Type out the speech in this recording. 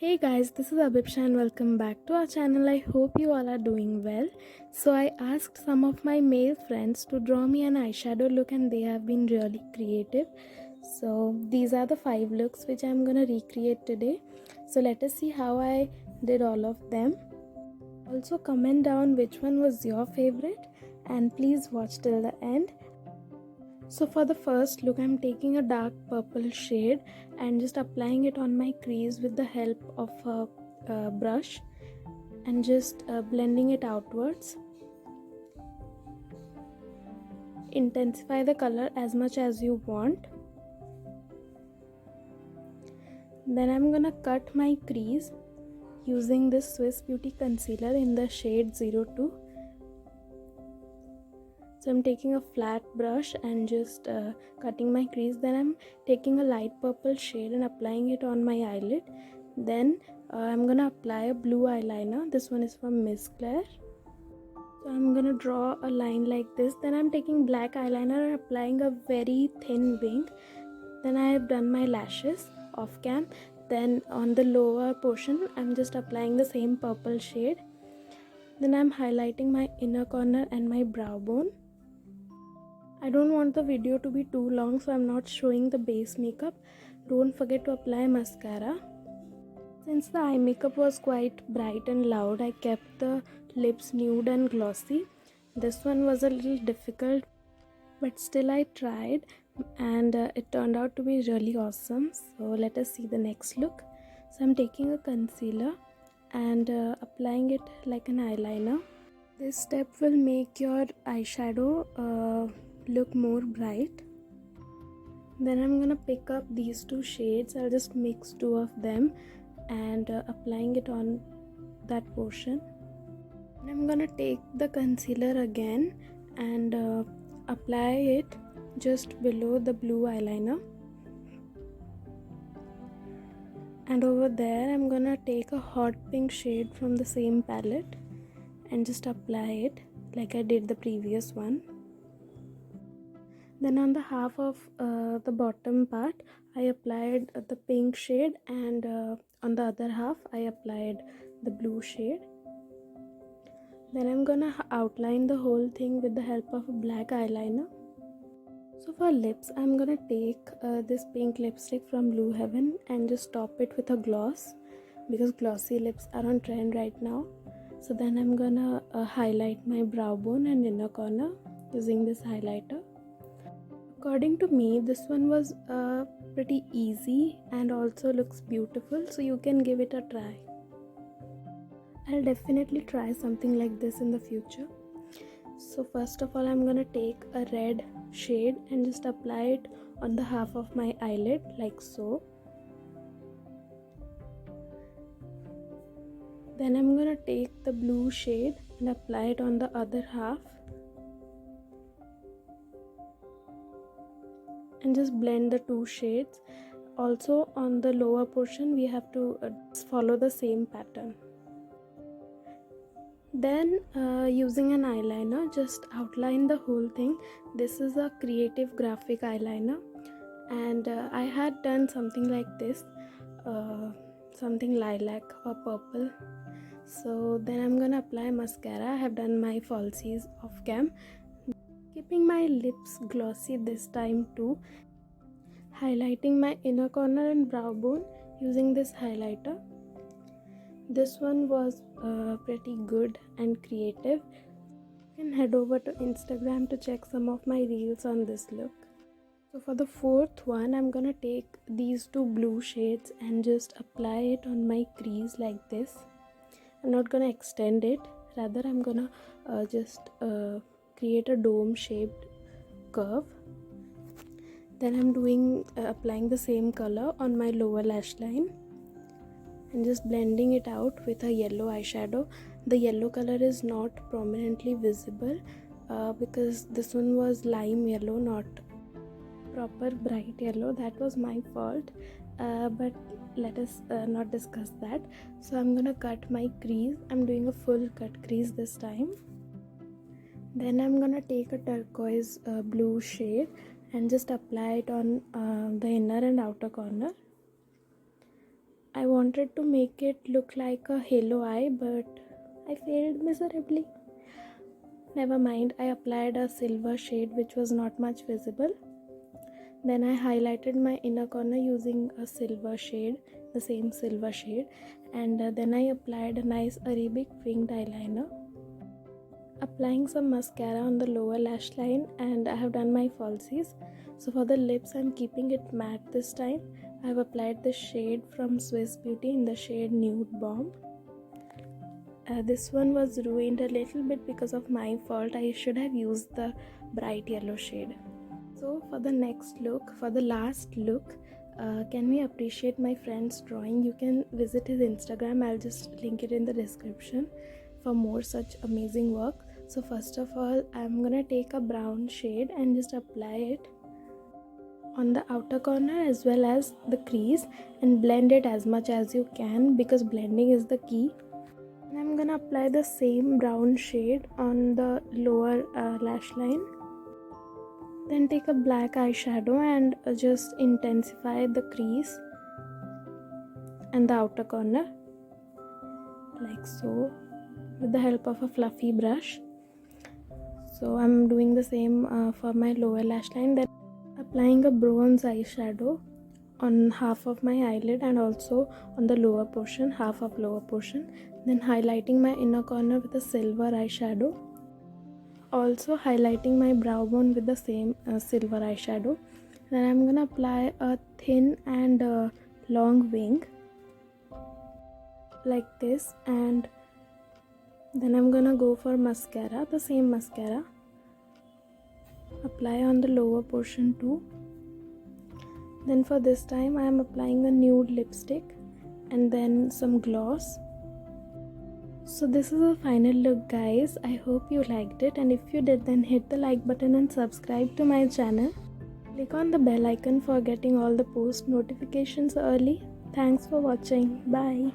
Hey guys, this is Abhipsha and welcome back to our channel. I hope you all are doing well. So I asked some of my male friends to draw me an eyeshadow look and they have been really creative. So these are the 5 looks which I'm gonna recreate today. So let us see how I did all of them. Also comment down which one was your favorite and please watch till the end. So for the first look, I'm taking a dark purple shade and just applying it on my crease with the help of a brush and just blending it outwards. Intensify the color as much as you want. Then I'm gonna cut my crease using this Swiss Beauty concealer in the shade 02. So I'm taking a flat brush and just cutting my crease. Then I'm taking a light purple shade and applying it on my eyelid. Then I'm gonna apply a blue eyeliner. This one is from Miss Claire. So I'm gonna draw a line like this. Then I'm taking black eyeliner and applying a very thin wing. Then I have done my lashes off cam. Then on the lower portion I'm just applying the same purple shade. Then I'm highlighting my inner corner and my brow bone. I don't want the video to be too long, so I'm not showing the base makeup. Don't forget to apply mascara. Since the eye makeup was quite bright and loud, I kept the lips nude and glossy. This one was a little difficult, but still I tried and it turned out to be really awesome. So let us see the next look. So I'm taking a concealer and applying it like an eyeliner. This step will make your eyeshadow look more bright. Then I'm gonna pick up these 2 shades. I'll just mix 2 of them and applying it on that portion. And I'm gonna take the concealer again and apply it just below the blue eyeliner. And over there I'm gonna take a hot pink shade from the same palette and just apply it like I did the previous one. Then on the half of the bottom part I applied the pink shade and on the other half I applied the blue shade. Then I'm gonna outline the whole thing with the help of a black eyeliner. So for lips I'm gonna take this pink lipstick from Blue Heaven and just top it with a gloss because glossy lips are on trend right now. So then I'm gonna highlight my brow bone and inner corner using this highlighter. According to me, this one was pretty easy and also looks beautiful, so you can give it a try. I'll definitely try something like this in the future. So first of all, I'm gonna take a red shade and just apply it on the half of my eyelid like so. Then I'm gonna take the blue shade and apply it on the other half. And just blend the 2 shades. Also on the lower portion we have to follow the same pattern. Then using an eyeliner just outline the whole thing. This is a creative graphic eyeliner and I had done something like this, something lilac or purple. So then I'm gonna apply mascara. I have done my falsies off cam, keeping my lips glossy this time too, highlighting my inner corner and brow bone using this highlighter. This one was pretty good and creative. You can head over to Instagram to check some of my reels on this look. So for the 4th one, I'm gonna take these 2 blue shades and just apply it on my crease like this. I'm not gonna extend it, rather I'm gonna just create a dome shaped curve. Then I'm applying the same color on my lower lash line and just blending it out with a yellow eyeshadow. The yellow color is not prominently visible because this one was lime yellow, not proper bright yellow. That was my fault, but let us not discuss that. So I'm gonna cut my crease. I'm doing a full cut crease this time. Then I'm gonna take a turquoise blue shade and just apply it on the inner and outer corner. I wanted to make it look like a halo eye, but I failed miserably. Never mind, I applied a silver shade which was not much visible. Then I highlighted my inner corner using a silver shade, the same silver shade, and then I applied a nice Arabic winged eyeliner. Applying some mascara on the lower lash line, and I have done my falsies. So for the lips, I'm keeping it matte this time. I have applied the shade from Swiss Beauty in the shade Nude Bomb. This one was ruined a little bit because of my fault. I should have used the bright yellow shade. So for the next look, for the last look, can we appreciate my friend's drawing? You can visit his Instagram. I'll just link it in the description for more such amazing work. So first of all, I'm gonna take a brown shade and just apply it on the outer corner as well as the crease, and blend it as much as you can because blending is the key. And I'm gonna apply the same brown shade on the lower lash line. Then take a black eyeshadow and just intensify the crease and the outer corner like so with the help of a fluffy brush. So I'm doing the same for my lower lash line. Then applying a bronze eyeshadow on half of my eyelid and also on the lower portion, half of lower portion. Then highlighting my inner corner with a silver eyeshadow. Also highlighting my brow bone with the same silver eyeshadow. Then I'm gonna apply a thin and long wing like this, and then I'm gonna go for mascara, the same mascara. Apply on the lower portion too. Then for this time I am applying a nude lipstick and then some gloss. So this is the final look, guys. I hope you liked it, and if you did, then hit the like button and subscribe to my channel. Click on the bell icon for getting all the post notifications early. Thanks for watching. Bye.